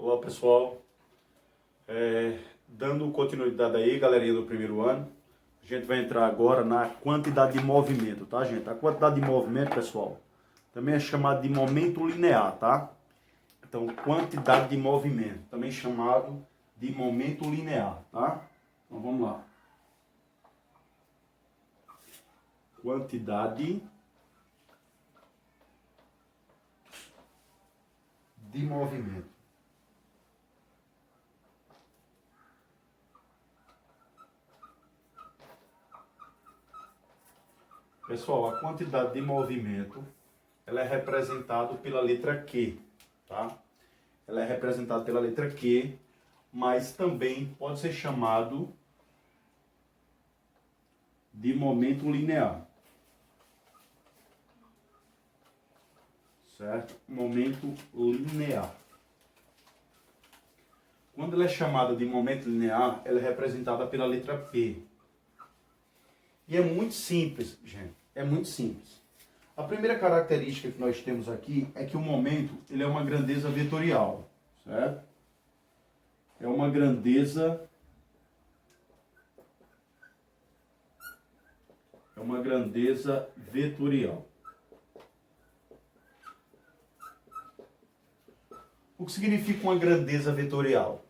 Olá pessoal, dando continuidade aí, galerinha do primeiro ano, a gente vai entrar agora na quantidade de movimento, tá gente? A quantidade de movimento, pessoal, também é chamado de momento linear, tá? Então, quantidade de movimento, também chamado de momento linear, tá? Então vamos lá. Quantidade de movimento. Pessoal, a quantidade de movimento, ela é representada pela letra Q, tá? Ela é representada pela letra Q, mas também pode ser chamado de momento linear. Certo? Momento linear. Quando ela é chamada de momento linear, ela é representada pela letra P. E é muito simples, gente. É muito simples. A primeira característica que nós temos aqui é que o momento ele é uma grandeza vetorial, certo? É uma grandeza vetorial. O que significa uma grandeza vetorial?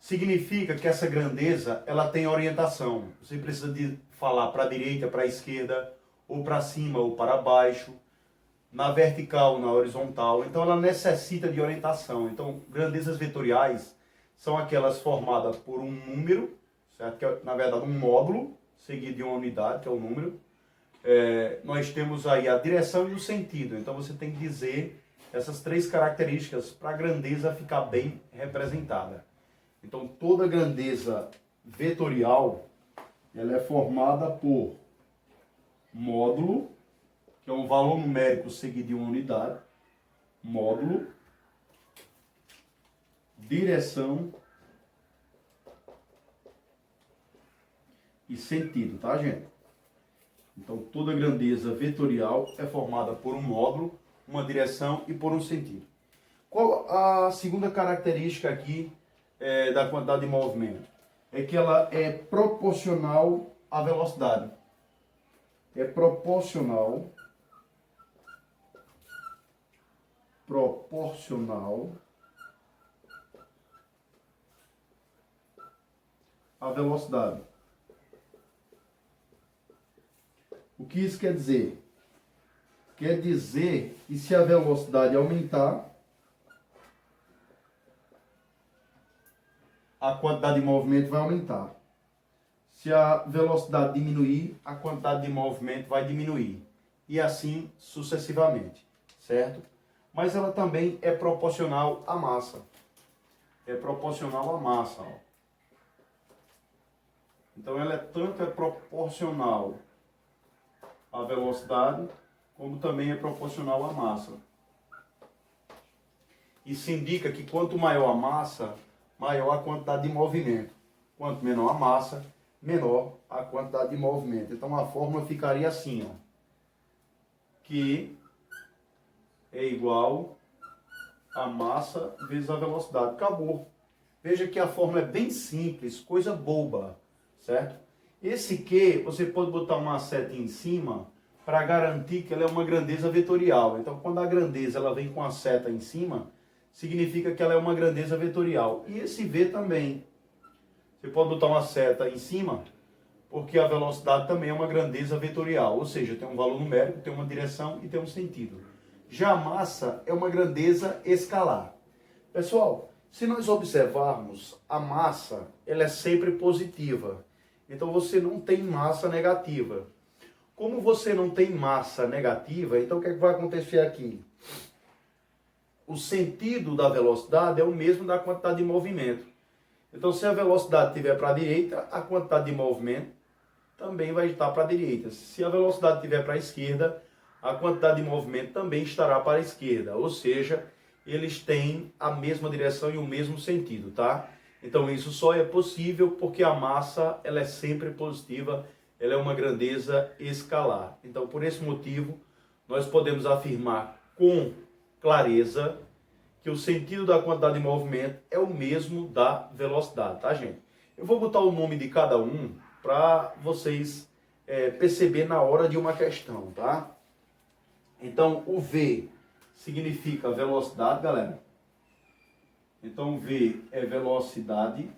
Significa que essa grandeza ela tem orientação. Você precisa de falar para a direita, para a esquerda, ou para cima ou para baixo, na vertical, na horizontal. Então ela necessita de orientação. Então grandezas vetoriais são aquelas formadas por um número, certo? Que é, na verdade, um módulo seguido de uma unidade, que é o número. Nós temos aí a direção e o sentido. Então você tem que dizer essas três características para a grandeza ficar bem representada. Então toda grandeza vetorial ela é formada por módulo, que é um valor numérico seguido de uma unidade, módulo, direção e sentido, tá, gente? Então toda grandeza vetorial é formada por um módulo, uma direção e por um sentido. Qual a segunda característica aqui da quantidade de movimento? É que ela é proporcional à velocidade. É proporcional à velocidade. O que isso quer dizer? Quer dizer que se a velocidade aumentar, a quantidade de movimento vai aumentar. Se a velocidade diminuir, a quantidade de movimento vai diminuir. E assim sucessivamente, certo? Mas ela também é proporcional à massa. É proporcional à massa. Ó. Então ela tanto é proporcional à velocidade, como também é proporcional à massa. Isso indica que quanto maior a massa, maior a quantidade de movimento. Quanto menor a massa, menor a quantidade de movimento. Então a fórmula ficaria assim, ó. Q é igual a massa vezes a velocidade. Acabou. Veja que a fórmula é bem simples, coisa boba, certo? Esse Q, você pode botar uma seta em cima para garantir que ela é uma grandeza vetorial. Então quando a grandeza ela vem com a seta em cima, significa que ela é uma grandeza vetorial. E esse V também. Você pode botar uma seta em cima, porque a velocidade também é uma grandeza vetorial. Ou seja, tem um valor numérico, tem uma direção e tem um sentido. Já a massa é uma grandeza escalar. Pessoal, se nós observarmos, a massa ela é sempre positiva. Então você não tem massa negativa. Como você não tem massa negativa, então o que é que vai acontecer aqui? O sentido da velocidade é o mesmo da quantidade de movimento. Então, se a velocidade estiver para a direita, a quantidade de movimento também vai estar para a direita. Se a velocidade estiver para a esquerda, a quantidade de movimento também estará para a esquerda. Ou seja, eles têm a mesma direção e o mesmo sentido, tá? Então, isso só é possível porque a massa ela é sempre positiva, ela é uma grandeza escalar. Então, por esse motivo, nós podemos afirmar com clareza que o sentido da quantidade de movimento é o mesmo da velocidade, tá, gente? Eu vou botar o nome de cada um para vocês perceber na hora de uma questão, tá? Então, o V significa velocidade, galera. Então, V é velocidade,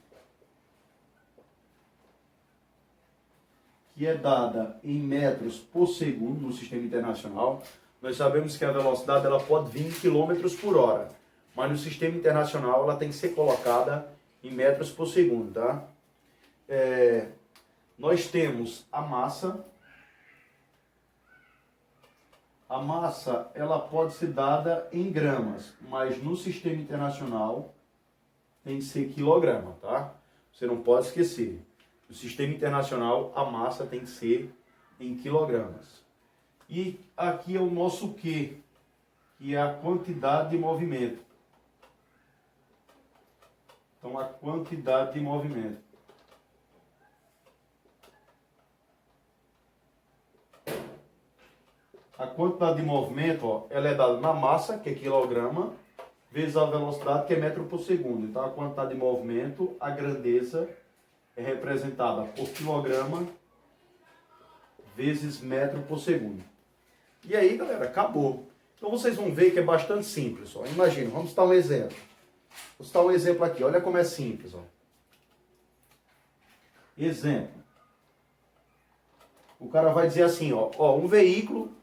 que é dada em metros por segundo no sistema internacional. Nós sabemos que a velocidade ela pode vir em quilômetros por hora, mas no sistema internacional ela tem que ser colocada em metros por segundo, tá? Nós temos a massa. A massa ela pode ser dada em gramas, mas no sistema internacional tem que ser quilograma, tá? Você não pode esquecer. No sistema internacional a massa tem que ser em quilogramas. E aqui é o nosso Q, que é a quantidade de movimento. Então a quantidade de movimento. A quantidade de movimento, ó, ela é dada na massa, que é quilograma, vezes a velocidade, que é metro por segundo. Então, a quantidade de movimento, a grandeza, é representada por quilograma vezes metro por segundo. E aí, galera, acabou. Então, vocês vão ver que é bastante simples. Ó. Imagina, vamos citar um exemplo. Vou citar um exemplo aqui. Olha como é simples. Ó. Exemplo. O cara vai dizer assim, ó, um veículo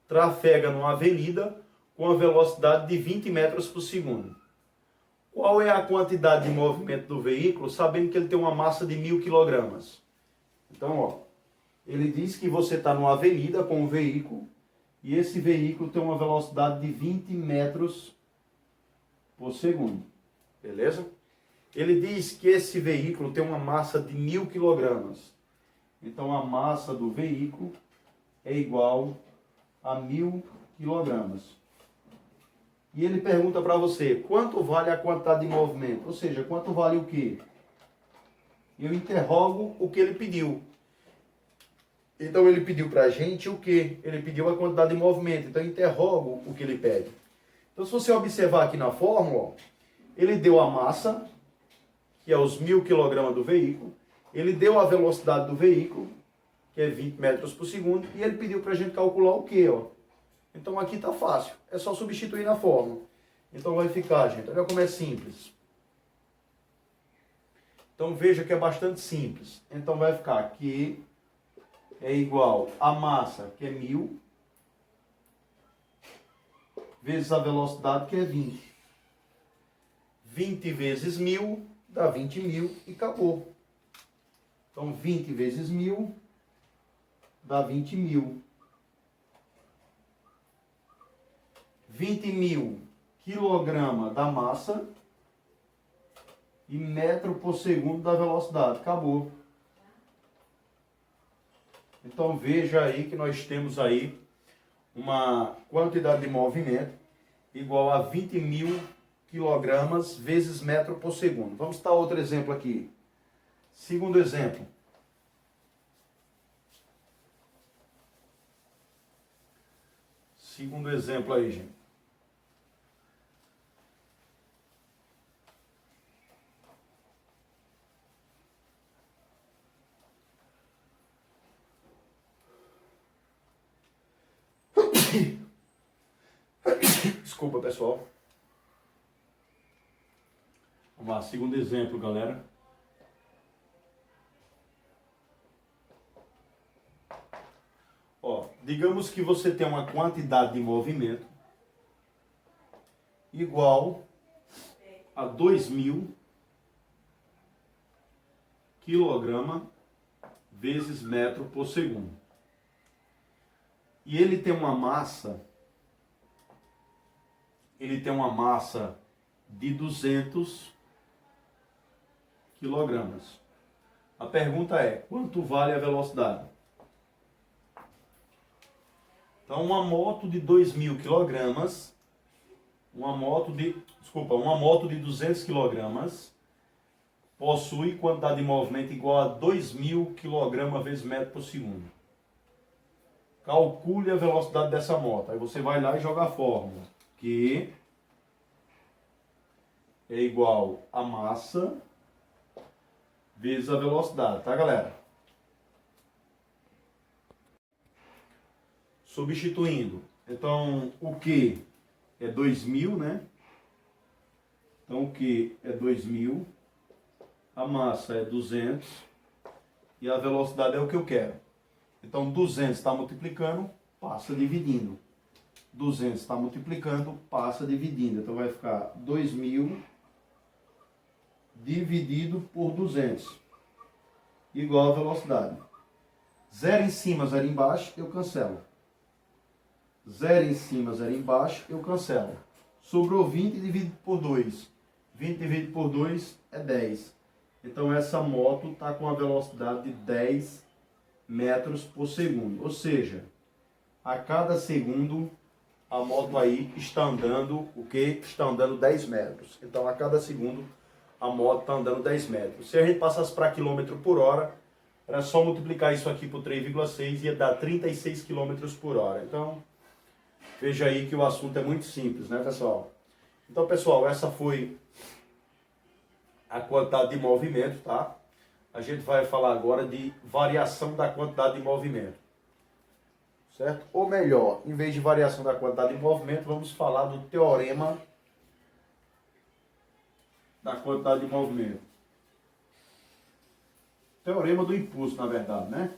trafega numa avenida com a velocidade de 20 metros por segundo. Qual é a quantidade de movimento do veículo, sabendo que ele tem uma massa de 1000 quilogramas? Então, ó, ele diz que você está numa avenida com um veículo e esse veículo tem uma velocidade de 20 metros por segundo. Beleza? Ele diz que esse veículo tem uma massa de 1000 quilogramas. Então, a massa do veículo é igual a 1000 quilogramas. E ele pergunta para você, quanto vale a quantidade de movimento? Ou seja, quanto vale o quê? Eu interrogo o que ele pediu. Então ele pediu para a gente o quê? Ele pediu a quantidade de movimento. Então eu interrogo o que ele pede. Então se você observar aqui na fórmula, ó, ele deu a massa, que é os 1000 quilogramas do veículo. Ele deu a velocidade do veículo, que é 20 metros por segundo, e ele pediu para a gente calcular o quê? Ó? Então aqui está fácil, é só substituir na fórmula. Então vai ficar, gente, olha como é simples. Então veja que é bastante simples. Então vai ficar que é igual a massa, que é 1000, vezes a velocidade, que é 20. 20 vezes 1000 dá 20.000 e acabou. Então 20 vezes 1000 dá 20.000. 20.000 quilograma da massa e metro por segundo da velocidade. Acabou. Então veja aí que nós temos aí uma quantidade de movimento igual a 20.000 quilogramas vezes metro por segundo. Vamos citar outro exemplo aqui. Segundo exemplo. Segundo exemplo aí, gente. Desculpa, pessoal. Vamos lá, segundo exemplo, galera. Ó, digamos que você tem uma quantidade de movimento igual a 2000 quilograma vezes metro por segundo. E ele tem uma massa de 200 quilogramas. A pergunta é, quanto vale a velocidade? Então, uma moto de 2000 quilogramas, uma moto de 200 quilogramas, possui quantidade de movimento igual a 2000 quilogramas vezes metro por segundo. Calcule a velocidade dessa moto. Aí você vai lá e joga a fórmula. Que é igual a massa vezes a velocidade, tá, galera? Substituindo. Então, o Q é 2.000, né? Então, o Q é 2.000, a massa é 200 e a velocidade é o que eu quero. Então, 200 está multiplicando, passa dividindo. 200 está multiplicando, passa dividindo. Então, vai ficar 2.000 dividido por 200, igual a velocidade. 0 em cima, 0 embaixo, eu cancelo. 0 em cima, 0 embaixo, eu cancelo. Sobrou 20 dividido por 2. 20 dividido por 2 é 10. Então, essa moto está com a velocidade de 10 metros por segundo. Ou seja, a cada segundo, a moto aí está andando, o que? Está andando 10 metros. Então, a cada segundo, a moto está andando 10 metros. Se a gente passasse para quilômetro por hora, era só multiplicar isso aqui por 3,6 e ia dar 36 km por hora. Então, veja aí que o assunto é muito simples, né, pessoal? Então, pessoal, essa foi a quantidade de movimento, tá? A gente vai falar agora de variação da quantidade de movimento, certo? Ou melhor, em vez de variação da quantidade de movimento, vamos falar do teorema da quantidade de movimento. Teorema do impulso, na verdade, né?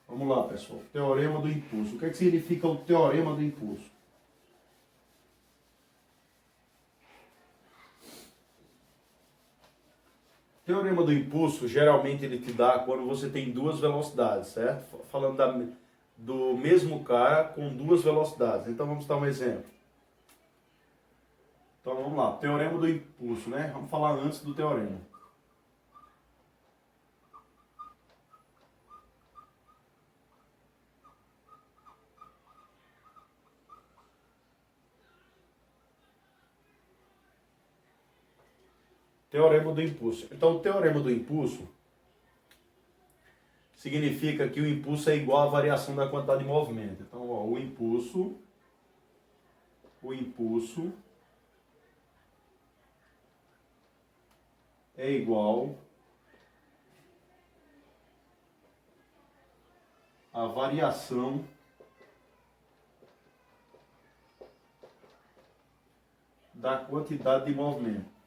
Vamos lá, pessoal. Teorema do impulso. O que é que significa o teorema do impulso? Teorema do impulso, geralmente ele te dá quando você tem duas velocidades, certo? Falando do mesmo cara com duas velocidades. Então vamos dar um exemplo. Então vamos lá, teorema do impulso, né? Vamos falar antes do teorema. Teorema do impulso. Então, o teorema do impulso significa que o impulso é igual à variação da quantidade de movimento. Então, ó, o impulso é igual à variação da quantidade de movimento.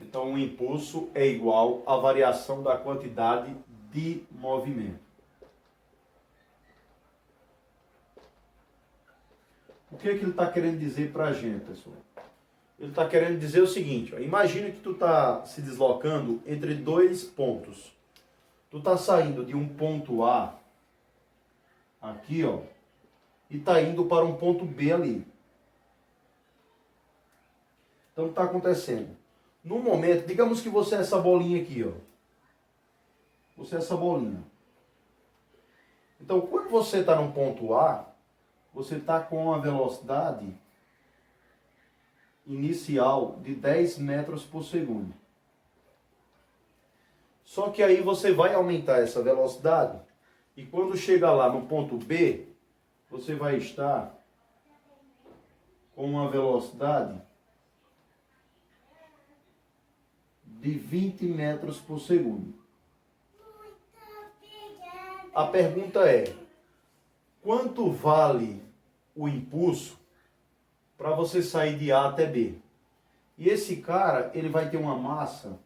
Então, o impulso é igual à variação da quantidade de movimento. O que é que ele está querendo dizer para a gente, pessoal? Ele está querendo dizer o seguinte, ó, imagina que tu está se deslocando entre dois pontos. Tu está saindo de um ponto A, aqui, ó, e está indo para um ponto B ali. Então, o que está acontecendo? No momento, digamos que você é essa bolinha aqui, ó. Você é essa bolinha. Então, quando você está no ponto A, você está com a velocidade inicial de 10 metros por segundo. Só que aí você vai aumentar essa velocidade e quando chegar lá no ponto B, você vai estar com uma velocidade de 20 metros por segundo. A pergunta é, quanto vale o impulso para você sair de A até B? E esse cara, ele vai ter uma massa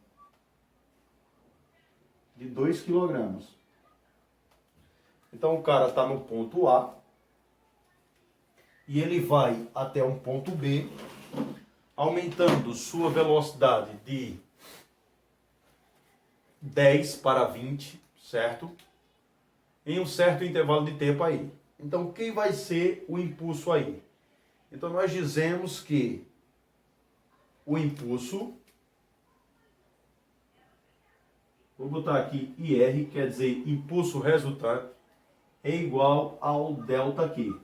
de 2 kg. Então o cara está no ponto A e ele vai até um ponto B, aumentando sua velocidade de 10 para 20, certo? Em um certo intervalo de tempo aí. Então, quem vai ser o impulso aí? Então, nós dizemos que o impulso, vou botar aqui IR, quer dizer impulso resultante, é igual ao delta Q.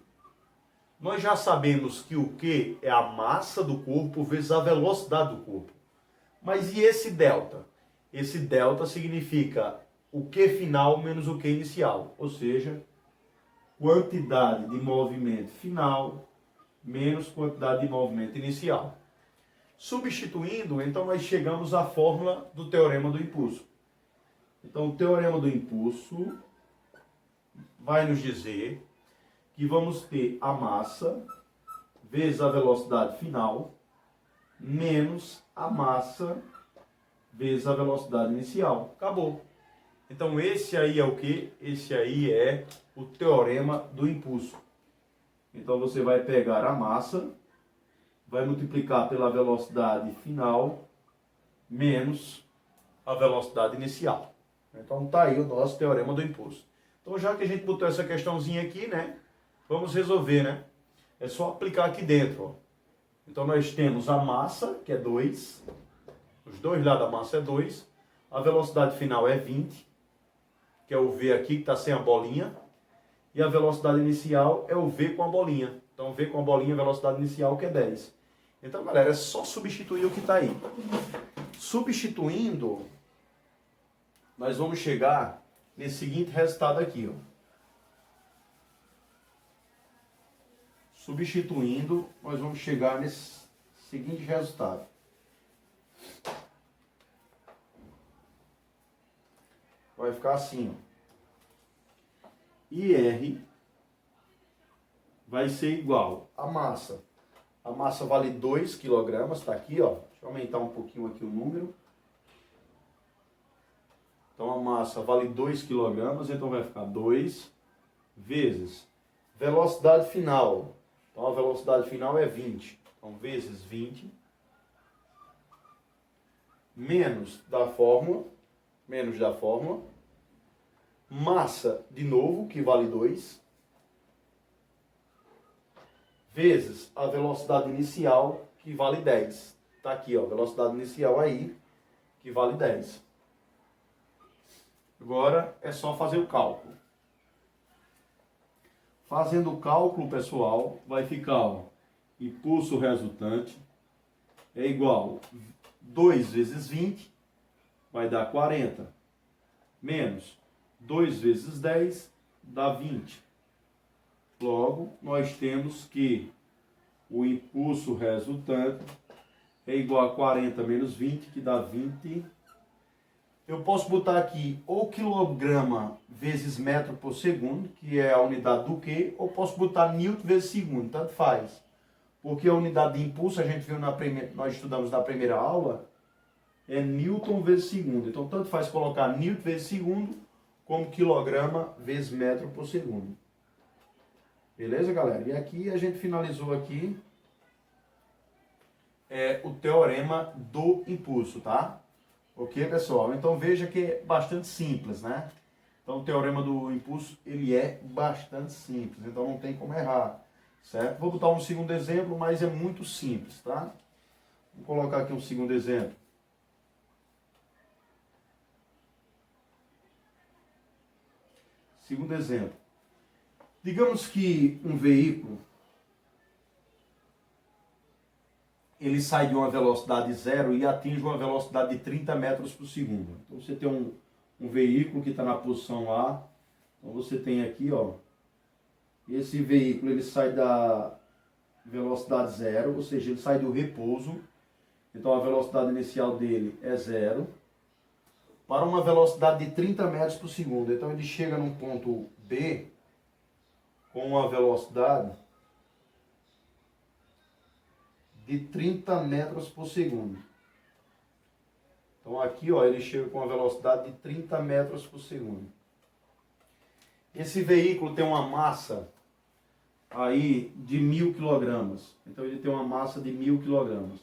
Nós já sabemos que o Q é a massa do corpo vezes a velocidade do corpo. Mas e esse delta? Esse delta significa o Q final menos o Q inicial, ou seja, quantidade de movimento final menos quantidade de movimento inicial. Substituindo, então nós chegamos à fórmula do teorema do impulso. Então o teorema do impulso vai nos dizer que vamos ter a massa vezes a velocidade final menos a massa vezes a velocidade inicial. Acabou. Então esse aí é o que? Esse aí é o teorema do impulso. Então você vai pegar a massa, vai multiplicar pela velocidade final menos a velocidade inicial. Então tá aí o nosso teorema do impulso. Então já que a gente botou essa questãozinha aqui, né? Vamos resolver, né? É só aplicar aqui dentro, ó. Então nós temos a massa, que é 2. Os dois lados da massa é 2. A velocidade final é 20, que é o V aqui, que está sem a bolinha. E a velocidade inicial é o V com a bolinha. Então V com a bolinha, velocidade inicial, que é 10. Então, galera, é só substituir o que está aí. Substituindo, nós vamos chegar nesse seguinte resultado aqui, ó. Substituindo, nós vamos chegar nesse seguinte resultado. Vai ficar assim, ó. IR vai ser igual a massa. A massa vale 2 kg, está aqui, ó. Deixa eu aumentar um pouquinho aqui o número. Então a massa vale 2 kg, então vai ficar 2 vezes velocidade final. Então a velocidade final é 20. Então vezes 20 menos da fórmula, massa de novo, que vale 2, vezes a velocidade inicial, que vale 10. Está aqui, ó, velocidade inicial aí, que vale 10. Agora é só fazer o cálculo. Fazendo o cálculo, pessoal, vai ficar, ó, impulso resultante é igual 2 vezes 20, vai dar 40, menos 2 vezes 10, dá 20. Logo, nós temos que o impulso resultante é igual a 40 menos 20, que dá 20. Eu posso botar aqui ou quilograma vezes metro por segundo, que é a unidade do Q, ou posso botar newton vezes segundo, tanto faz. Porque a unidade de impulso, a gente viu nós estudamos na primeira aula, é newton vezes segundo. Então, tanto faz colocar newton vezes segundo, como quilograma vezes metro por segundo. Beleza, galera? E aqui a gente finalizou aqui o teorema do impulso, tá? Ok, pessoal? Então veja que é bastante simples, né? Então o teorema do impulso, ele é bastante simples, então não tem como errar, certo? Vou botar um segundo exemplo, mas é muito simples, tá? Vou colocar aqui um segundo exemplo. Segundo exemplo. Digamos que um veículo, ele sai de uma velocidade zero e atinge uma velocidade de 30 metros por segundo. Então você tem um veículo que está na posição A. Então você tem aqui, ó, esse veículo ele sai da velocidade zero, ou seja, ele sai do repouso. Então a velocidade inicial dele é zero, para uma velocidade de 30 metros por segundo. Então ele chega num ponto B com uma velocidade de 30 metros por segundo. Então aqui, ó, ele chega com a velocidade de 30 metros por segundo. Esse veículo tem uma massa aí de 1000 kg. Então ele tem uma massa de 1000 kg.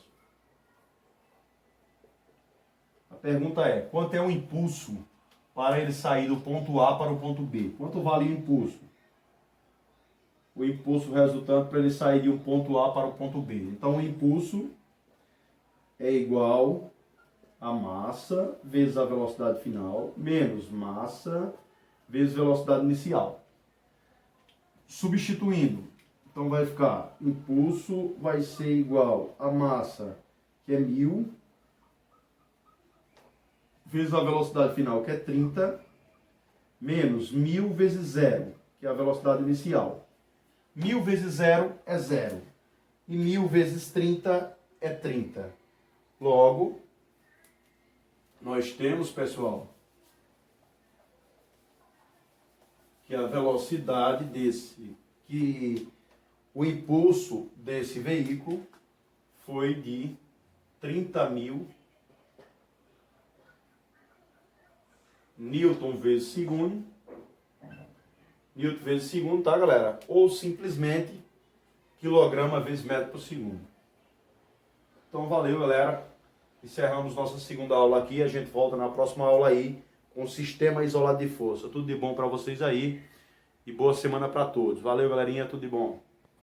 A pergunta é, quanto é o impulso para ele sair do ponto A para o ponto B? Quanto vale o impulso? O impulso resultante para ele sair de um ponto A para o ponto B. Então o impulso é igual a massa vezes a velocidade final, menos massa vezes velocidade inicial. Substituindo, então vai ficar, impulso vai ser igual a massa, que é 1000, vezes a velocidade final, que é 30, menos 1000 vezes 0. que é a velocidade inicial. 1000 vezes 0 é 0. E 1000 vezes 30 é 30. Logo, nós temos, pessoal, que a velocidade que o impulso desse veículo foi de 30.000 Newton vezes segundo. Newton vezes segundo, tá, galera? Ou simplesmente quilograma vezes metro por segundo. Então, valeu, galera. Encerramos nossa segunda aula aqui. A gente volta na próxima aula aí com o sistema isolado de força. Tudo de bom para vocês aí e boa semana para todos. Valeu, galerinha. Tudo de bom.